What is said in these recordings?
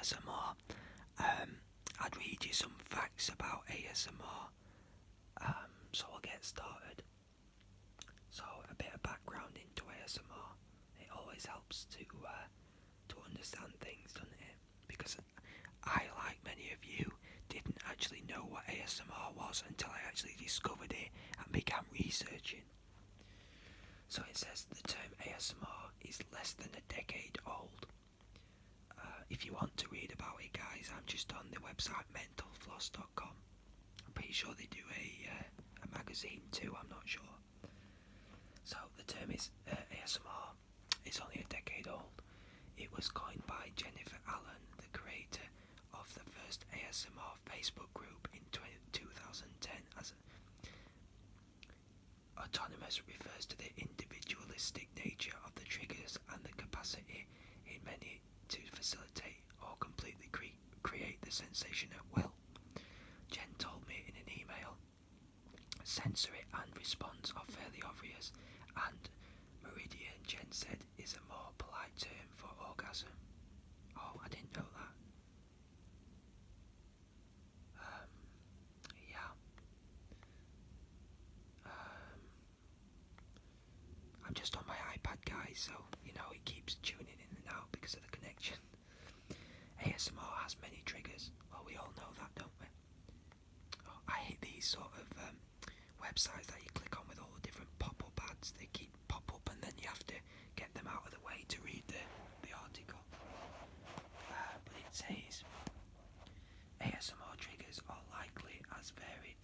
ASMR. I'd read you some facts about ASMR. So I'll get started. So a bit of background into ASMR. It always helps to understand things, doesn't it? Because I, like many of you, didn't actually know what ASMR was until I actually discovered it and began researching. So it says the term ASMR is less than a decade old. If you want to read about it, guys, I'm just on the website mentalfloss.com. I'm pretty sure they do a magazine too, I'm not sure. So the term is ASMR is only a decade old. It was coined by Jennifer Allen, the creator of the first ASMR Facebook group in 2010 as autonomous refers to the individualistic nature of the triggers and the capacity in many to facilitate or completely create the sensation at will. Jen told me in an email, sensory and response are fairly obvious, and meridian, Jen said, is a more polite term for orgasm. Oh, I didn't know that. Yeah. I'm just on my iPad, guys, so it keeps tuning in and out because of the connection. ASMR has many triggers. Well, we all know that, don't we? Oh, I hate these sort of websites that you click on with all the different pop-up ads. They keep pop up and then you have to get them out of the way to read the article. But it says ASMR triggers are likely as varied.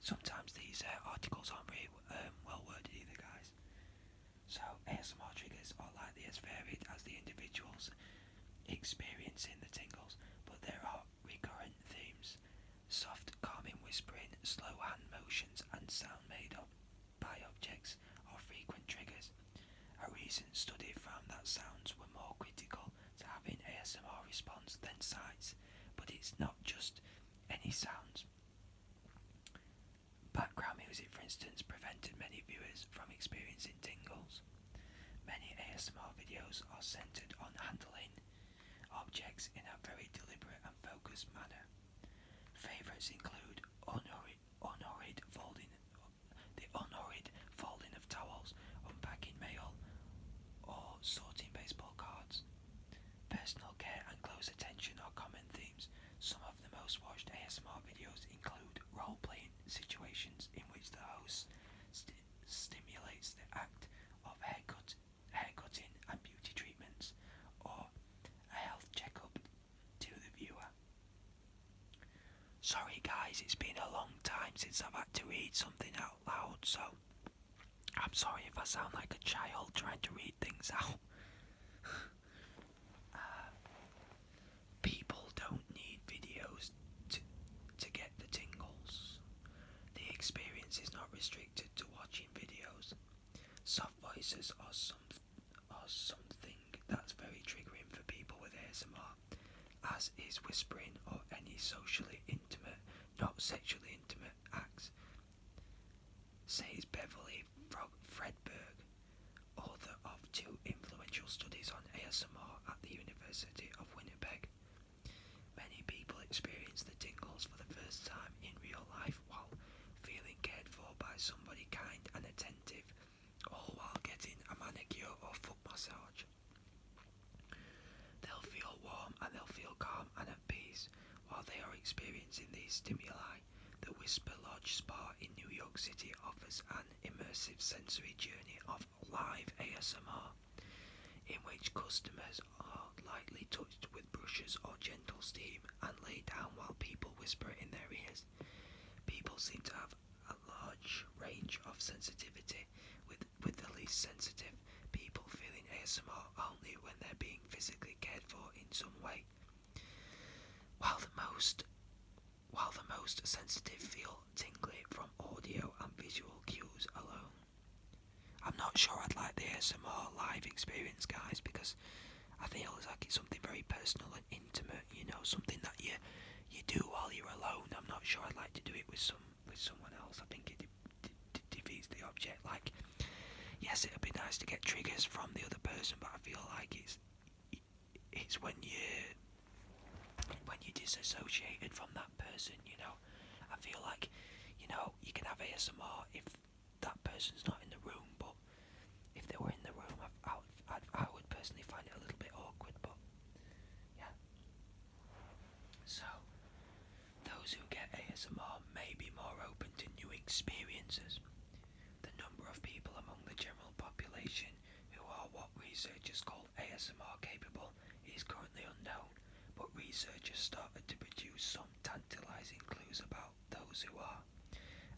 Sometimes these articles aren't very well worded either, guys. So ASMR triggers are likely as varied as the individuals experiencing the tingles, but there are recurrent themes: soft, calming whispering, slow hand motions, and sound made up by objects are frequent triggers. A recent study found that sounds were more critical to having ASMR response than sights, but it's not just any sounds. Background music, for instance, prevented many viewers from experiencing tingles. Many ASMR videos are centered on handling objects in a very deliberate and focused manner. Favorites include unhurried folding of towels, unpacking mail, or sorting baseball cards. Personal care and close attention are common themes. Some of the most watched ASMR videos include role-playing situations in which the host stimulates the act of haircutting and beauty treatments, or a health checkup to the viewer. Sorry guys, it's been a long time since I've had to read something out loud, so I'm sorry if I sound like a child trying to read things out. People don't need videos to get the tingles. The experience is not restricted to watching videos. Soft voices are something that's very triggering for people with ASMR, as is whispering or any socially intimate, not sexually intimate acts, says Beverly Fredberg, author of two influential studies on ASMR at the University of Winnipeg. Many people experience the tingles for the first time in real life while feeling cared for by somebody kind and attentive, all while getting a manicure or foot massage. They'll feel warm and they'll feel calm and at peace while they are experiencing these stimuli. The Whisper Lodge Spa in New York City offers an immersive sensory journey of live ASMR, in which customers are lightly touched with brushes or gentle steam and lay down while people whisper in their ears. People seem to have a large range of sensitivity, with the least sensitive people feeling ASMR only when they're being physically cared for in some way, while the most sensitive feel tingly from audio and visual cues alone. I'm not sure I'd like the ASMR live experience, guys, because I feel like it's something very personal and intimate, something that you do while you're alone. I'm not sure I'd like to do it with someone else. I think it defeats the object. Like, yes, it'd be nice to get triggers from the other person, but I feel like it's when you're disassociated from that person. You know, I feel like, you know, you can have ASMR if that person's not in the room, but if they were in the room, I would personally find it a little bit awkward. But yeah. So those who get ASMR may be more open to new experiences. The number of people among the general population who are what researchers call ASMR capable is currently unknown, but researchers started to produce some tantalizing clues about those who are.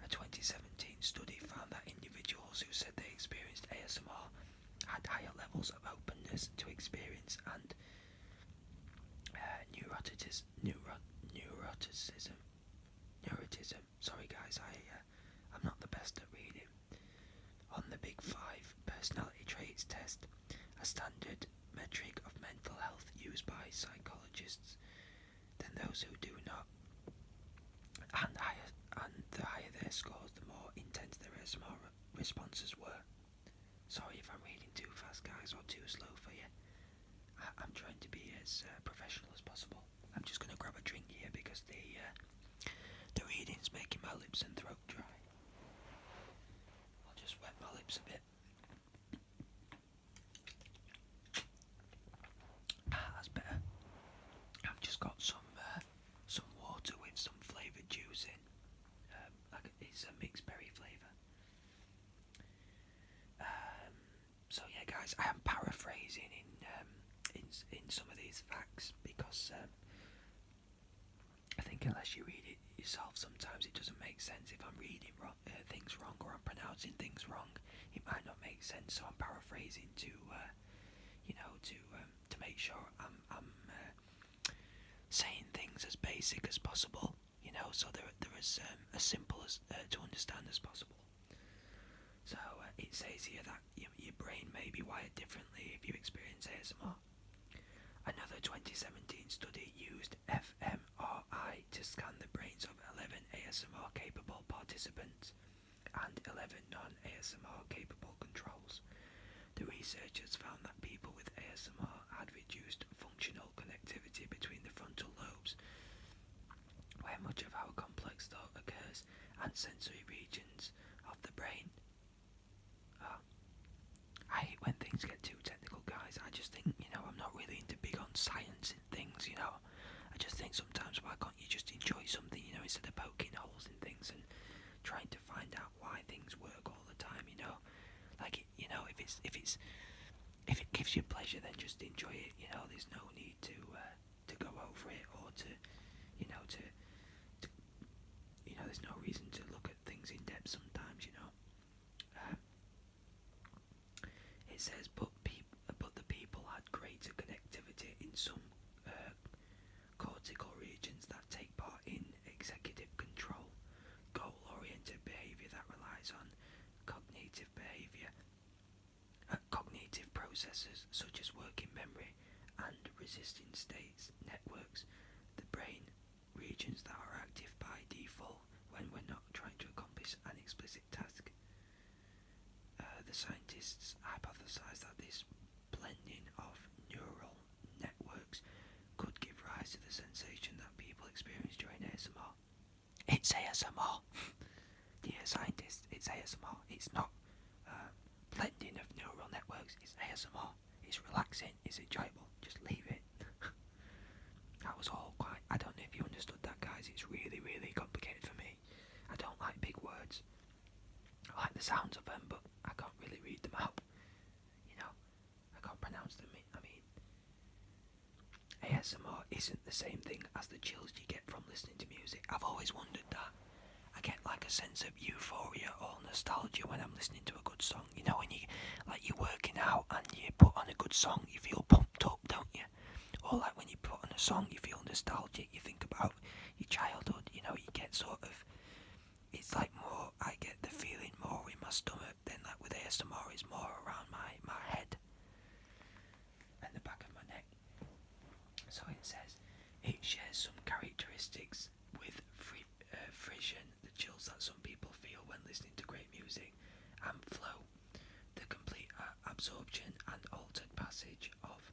A 2017 study found that individuals who said they experienced ASMR had higher levels of openness to experience and neuroticism. Sorry guys, I'm not the best at reading. On the Big Five personality traits test, a standard metric of mental health used by psychologists, than those who do not. And the higher their scores, the more intense their ASMR responses were. Sorry if I'm reading too fast, guys, or too slow for you. I'm trying to be as professional as possible. I'm just going to grab a drink here because the reading's making my lips and throat dry. I'll just wet my lips a bit. That's better. I've just got some water with some flavoured juice in. It's a mixed berry flavour. So yeah, guys, I am paraphrasing in some of these facts because I think unless you read it yourself, sometimes it doesn't make sense. If I'm reading things wrong or I'm pronouncing things wrong, it might not make sense. So I'm paraphrasing to make sure I'm saying things as basic as possible. You know, so they're as simple as to understand as possible. So it says here that your brain may be wired differently if you experience ASMR. Another 2017 study used fMRI to scan the brains of 11 ASMR capable participants and 11 non-ASMR capable controls. The researchers found that people with ASMR had reduced functional connectivity between the frontal lobes, where much of our complex thought occurs, and sensory regions of the brain. I hate when things get too technical, guys. I just think, I'm not really into big on science and things, I just think sometimes why can't you just enjoy something, instead of poking holes in things and trying to find out why things work all the time, Like, if it gives you pleasure, then just enjoy it, there's no need to go over it or to there's no reason to look at things in depth sometimes, It says, but the people had greater connectivity in some cortical regions that take part in executive control, goal-oriented behaviour that relies on cognitive processes such as working memory and resisting states networks, the brain regions that are active by default when we're not trying to accomplish an explicit task. The scientists hypothesized that this blending of neural networks could give rise to the sensation that people experience during ASMR. It's ASMR. Dear scientists, it's ASMR. It's not blending of neural networks. It's ASMR. It's relaxing. It's enjoyable. Just leave it. That was all quite... I don't know if you understood that, guys. It's really, really complicated for me. I don't like big words. I like the sounds of them, but I can't really read them out. I can't pronounce them. I mean, ASMR isn't the same thing as the chills you get from listening to music. I've always wondered that. I get like a sense of euphoria or nostalgia when I'm listening to a good song. When you're working out and you put on a good song, you feel pumped up, don't you? Or like when you put on a song, you feel nostalgic. You think about your childhood. You get sort of... It's like more... I get the feeling more in my stomach than like with ASMR. It's more around my head and the back of my neck. So it says it shares some characteristics with frisson, the chills that some people feel when listening to great music, and flow, the complete absorption and altered passage of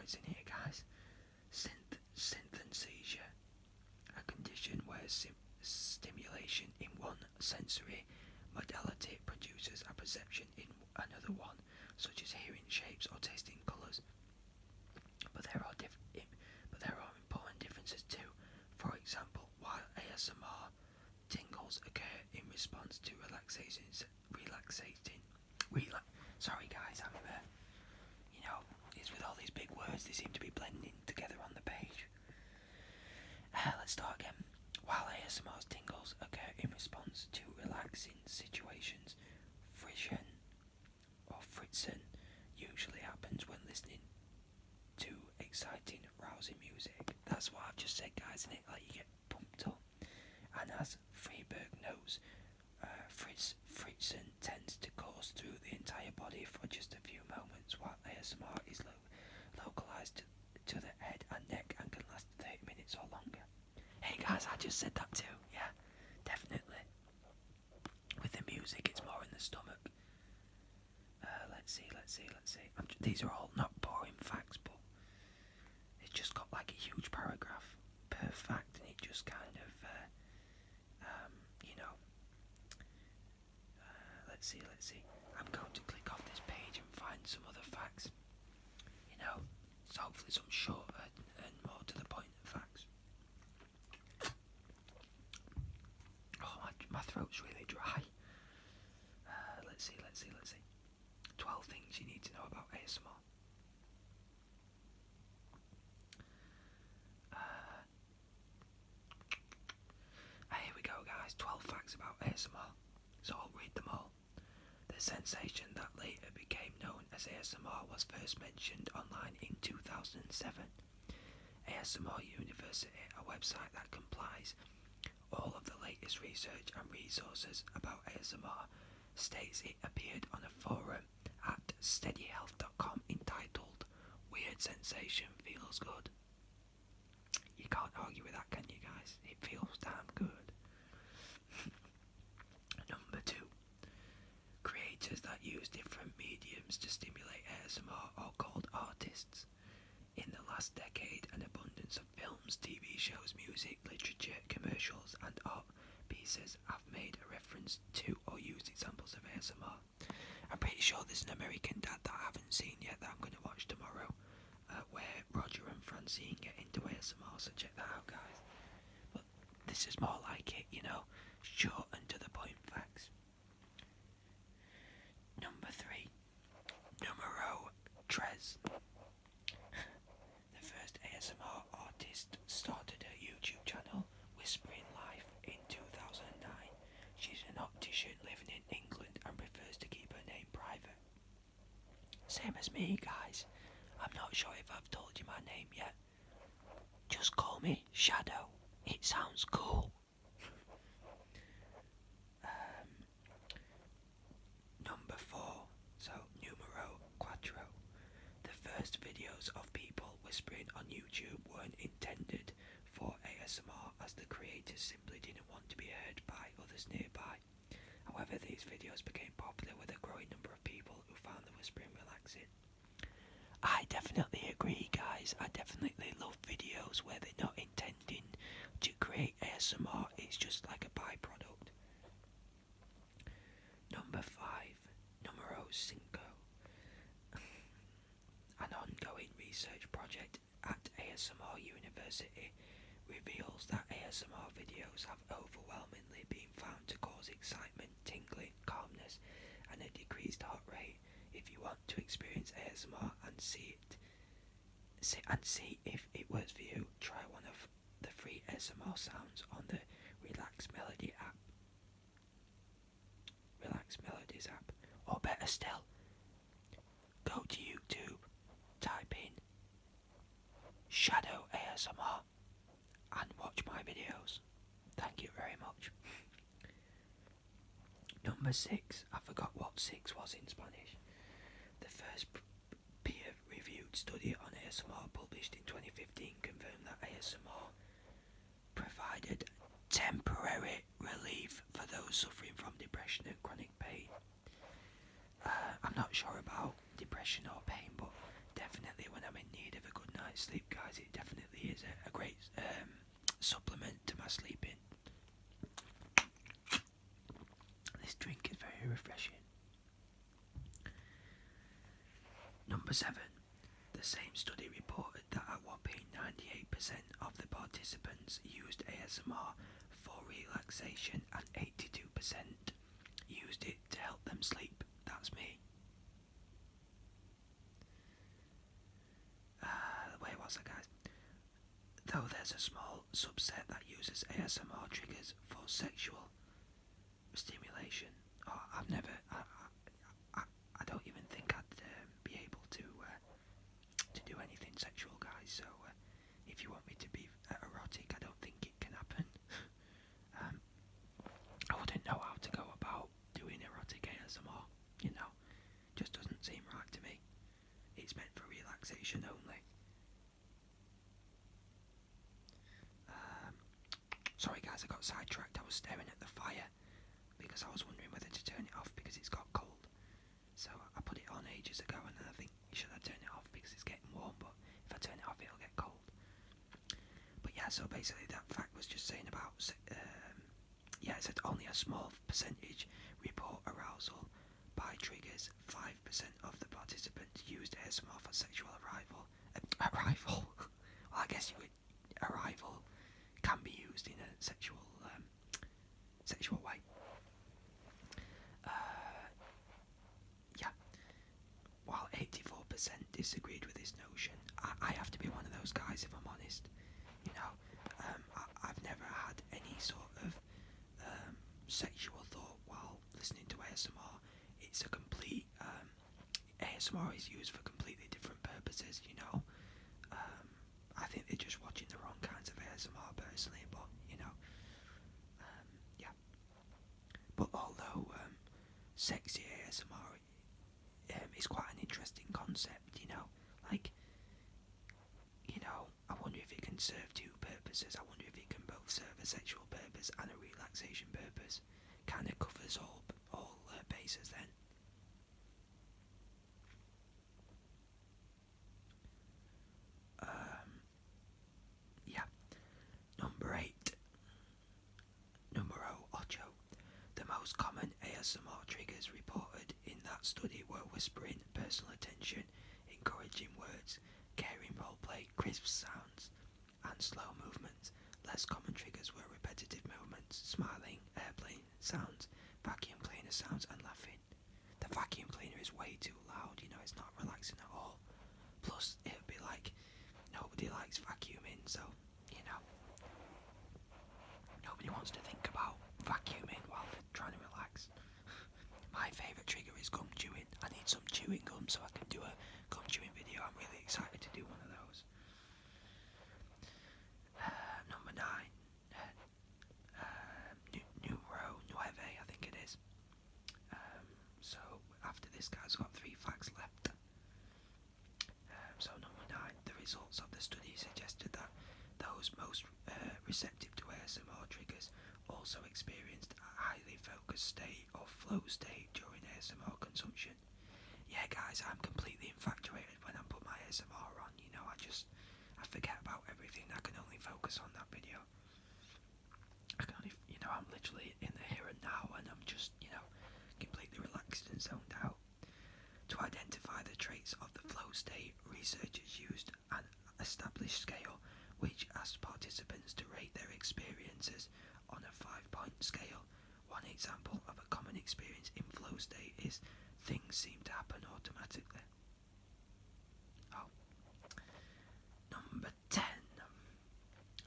it's in here, guys. Synesthesia, a condition where stimulation in one sensory modality produces a perception in another one, such as hearing shapes or tasting colours. But there are important differences too. For example, while ASMR tingles occur in response to sorry guys, I'm it's with all these big words, they seem to be blending together on the page. Let's start again. While ASMR's tingles occur in response to relaxing situations, friction or fritzen usually happens when listening to exciting, rousing music. That's what I've just said, guys, isn't it? Like, you get pumped up. And as Freeberg knows, fritzen tends to course through the entire body for just a few moments, while ASMR is localized to the head and neck and can last 30 minutes or longer. Hey guys, I just said that too. Yeah, definitely. With the music, it's more in the stomach. Let's see. These are all not boring facts, but it's just got like a huge paragraph per fact, and it just kind of, let's see. I'm going to click off this page and find some other facts. So hopefully some shorter and more to the point facts. Oh, my throat's really dry. Let's see. 12 things you need to know about ASMR. Here we go, guys. 12 facts about ASMR. So I'll read them all. The sensation that later became known as ASMR was first mentioned online in 2007. ASMR University, a website that compiles all of the latest research and resources about ASMR, states it appeared on a forum at steadyhealth.com entitled "Weird Sensation Feels Good." You can't argue with that, can you, guys? It feels damn good. Number 2. Creators that use different mediums to stimulate ASMR are called artists. In the last decade, an abundance of films, TV shows, music, literature, commercials, and art pieces have made a reference to or used examples of ASMR. I'm pretty sure there's an American Dad that I haven't seen yet that I'm going to watch tomorrow, where Roger and Francine get into ASMR, so check that out, guys. But this is more like it, short and to the point facts. Number 3. Numero tres. The first ASMR artist started her YouTube channel, Whispering Life, in 2009. She's an optician living in England and prefers to keep her name private. Same as me, guys. I'm not sure if I've told you my name yet. Just call me Shadow. It sounds cool. Number 4. So, numero quattro. The first videos of people whispering on YouTube weren't intended for ASMR, as the creators simply didn't want to be heard by others nearby. However, these videos became popular with a growing number of people who found the whispering relaxing. I definitely agree, guys. I definitely love videos where they're not intending to create ASMR, it's just like a byproduct. Number 5. Numero cinco. An ongoing research project at ASMR University reveals that ASMR videos have overwhelmingly been found to cause excitement, tingling, calmness, and a decreased heart rate. If you want to experience ASMR and see if it works for you, try one of the free ASMR sounds on the Relax Melodies app. Or better still, go to YouTube, type in Shadow ASMR and watch my videos. Thank you very much. Number 6. I forgot what 6 was in Spanish. The first peer-reviewed study on ASMR published in 2015 confirmed that ASMR provided temporary relief for those suffering from depression and chronic pain. I'm not sure about depression or pain, but definitely when I'm in need of a good night's sleep, guys. It definitely is a great supplement to my sleeping. This drink is very refreshing. Number 7. The same study reported that a whopping 98% of the participants used ASMR for relaxation and 82% used it to help them sleep. That's me. Where was I, guys? Though there's a small subset that uses ASMR triggers for sexual stimulation. Oh, I've never. I don't even think I'd be able to do anything sexual, guys. So if you want me to be erotic, I don't think it can happen. I wouldn't know how to go about doing erotic ASMR. Just doesn't seem right to me. It's meant for relaxation only. Sorry guys, I got sidetracked. I was staring at the fire because I was wondering whether to turn it off because it's got cold. So I put it on ages ago and then I think, should I turn it off because it's getting warm, but if I turn it off it'll get cold. But yeah, so basically that fact was just saying about, it said only a small percentage report arousal by triggers. 5% of the participants used ASMR for sexual arrival. Well, I guess arrival can be used in a sexual way. While 84% disagreed with this notion, I have to be one of those guys if I'm honest. I've never had any sort of sexual thought while listening to ASMR. It's a complete ASMR is used for completely different purposes. I think they're just watching the wrong kinds of ASMR personally, but yeah. But although sexy ASMR is quite an interesting concept, I wonder if it can serve two purposes. I wonder if it can both serve a sexual purpose and a relaxation purpose. Kind of covers all bases then. Yeah. Number 8. Numero 8. The most common ASMR triggers reported in that study were whispering, personal attention, encouraging words, caring roleplay, crisp sounds, and slow movements. Less common triggers were repetitive movements, smiling, airplane sounds, vacuum cleaner sounds, and laughing. The vacuum cleaner is way too loud, it's not relaxing at all. Plus, it would be like, nobody likes vacuuming, so, nobody wants to think about vacuuming while they're trying to relax. My favourite trigger is gum chewing. I need some chewing gum so I can do a gum chewing video. I'm really excited to do one of those. Number 9. Numero 9, I think it is. So after this guy's got 3 facts left. So number 9, the results of the study suggested that those most receptive to ASMR triggers also experienced a highly focused state or flow state during ASMR consumption. Yeah guys, I'm completely infatuated when I put my ASMR on, I forget about everything. I can only focus on that video. I can only, I'm literally in the here and now and I'm just, completely relaxed and zoned out. To identify the traits of the flow state, researchers used an established scale which asked participants to rate their experiences on a 5-point scale. One example of a common experience in flow state is things seem to happen automatically. Number 10.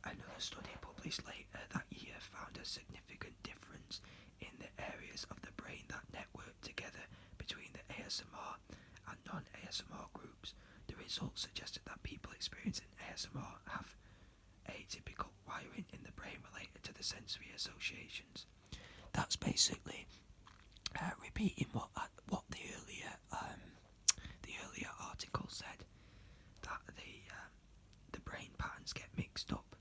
Another study published later that year found a significant difference in the areas of the brain that network together between the ASMR and non-ASMR groups. The results suggested that people experiencing ASMR have atypical wiring in the brain related to the sensory associations. That's basically repeating what the earlier article said, that the brain patterns get mixed up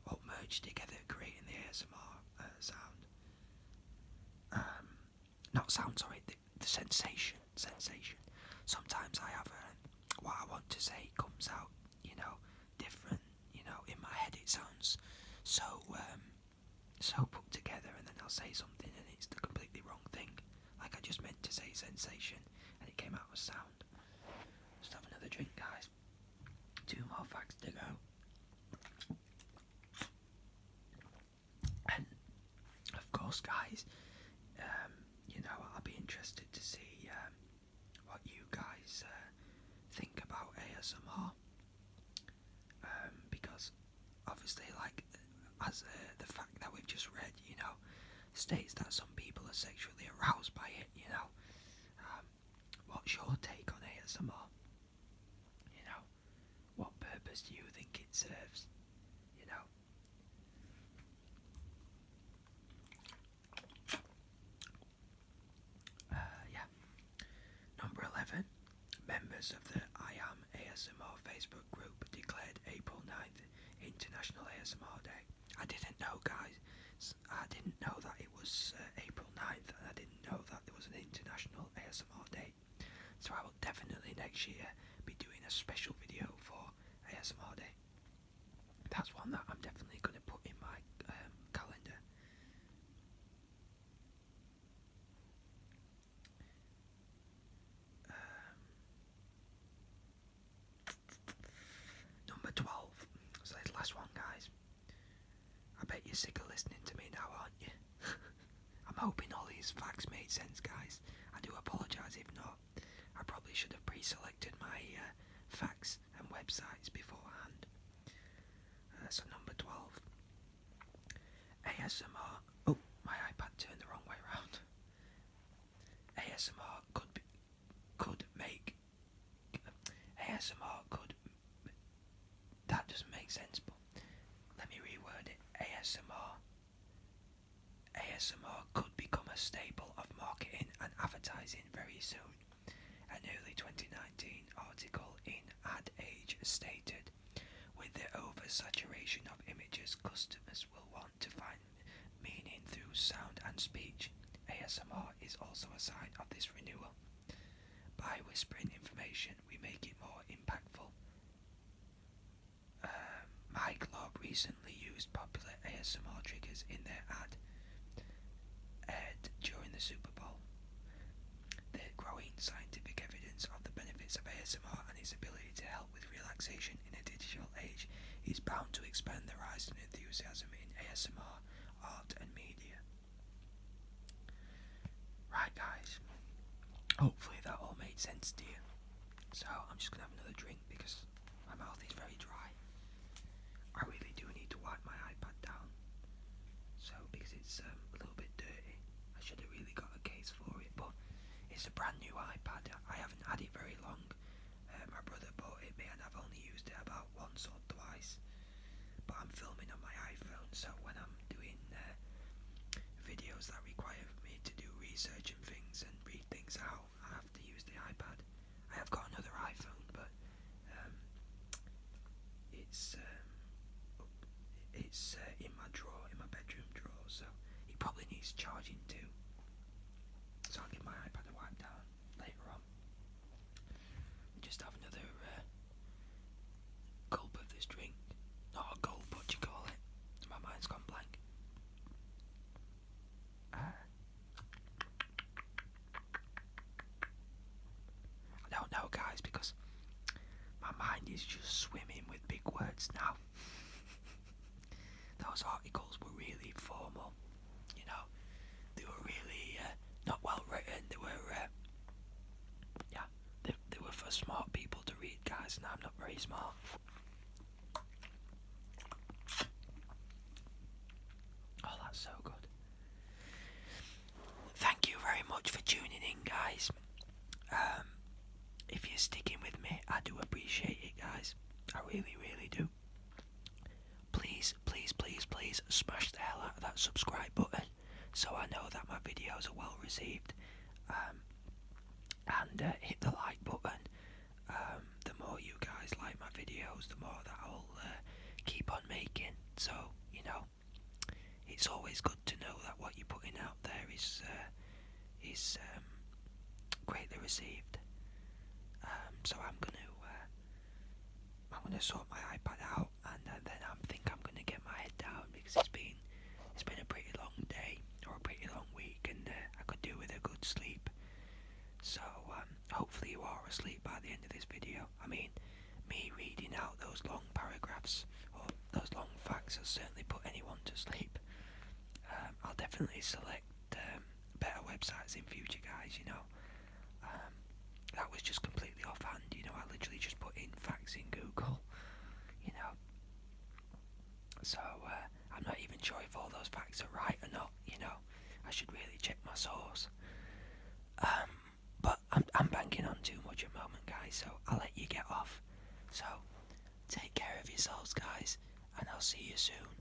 or merged together, creating the ASMR sound. Not sound, sorry, the sensation. Sometimes I have what I want to say comes out, so put together, and then I'll say something and it's the completely wrong thing. Like I just meant to say sensation and it came out as sound. Just have another drink, guys. 2 more facts to go. And of course, guys, I'll be interested to see what you guys think about ASMR, because obviously, like, as the fact that we've just read, states that some people are sexually aroused by it, what's your take on ASMR? What purpose do you think it serves? Yeah. Number 11. Members of the I Am ASMR Facebook group declared April 9th International ASMR Day. I didn't know, guys. I didn't know that it was April 9th, and I didn't know that there was an International ASMR Day. So I will definitely next year be doing a special video for ASMR Day. That's one that I'm definitely going to put in my calendar. Number 12. So that's the last one, guys. I bet you're sick of listening to me now, aren't you? I'm hoping all these facts made sense, guys. I do apologise if not. I probably should have pre-selected my facts and websites beforehand. So number 12. ASMR. Oh, my iPad turned the wrong way around. ASMR could make. ASMR could. That doesn't make sense, but let me reword it. ASMR could become a staple of marketing and advertising very soon. An early 2019 article in Ad Age stated, with the oversaturation of images, customers will want to find meaning through sound and speech. ASMR is also a sign of this renewal. By whispering information, we make it more impactful. Mike Lobb recently used popular ASMR triggers in their ad aired during the Super Bowl. The growing scientific evidence of the benefits of ASMR and its ability to help with relaxation in a digital age is bound to expand the rise in enthusiasm in ASMR, art and media. Right, guys. Hopefully that all made sense to you. So I'm just going to have another drink because my mouth is very dry. I really do need to wipe my iPad down. So, because it's a little bit dirty, I should have really got a case for it, but it's a brand new iPad. I haven't had it very long. My brother bought it me and I've only used it about once or twice. But I'm filming on my iPhone, so when I'm doing videos that require me to do research and things and read things out, I have to use the iPad. I have got another iPhone, but it's in my drawer, in my bedroom drawer, so it probably needs charging too. So I'll give my iPad a wipe down later on. Just have another gulp of this drink. Not a gulp, what you call it. My mind's gone blank. I don't know, guys, because my mind is just swimming with big words now. Those articles were really formal, they were really not well written. They were, they were for smart people to read, guys, and I'm not very smart. Oh, that's so good. Thank you very much for tuning in, guys. If you're sticking with me, I do appreciate it, guys. I really, really do. Please, please, please, please smash the hell out of that subscribe button so I know that my videos are well received. And hit the like button. The more you guys like my videos, the more that I'll keep on making. So, it's always good to know that what you're putting out there is greatly received. So I'm gonna sort my iPad out, and then I think I'm gonna get my head down because you are asleep by the end of this video. I mean, me reading out those long paragraphs or those long facts has certainly put anyone to sleep. I'll definitely select better websites in future, guys, you know. That was just completely offhand, you know. I literally just put in facts in Google, you know. So I'm not even sure if all those facts are right or not, you know. I should really check my source. But I'm banking on too much at the moment, guys, so I'll let you get off. So take care of yourselves, guys, and I'll see you soon.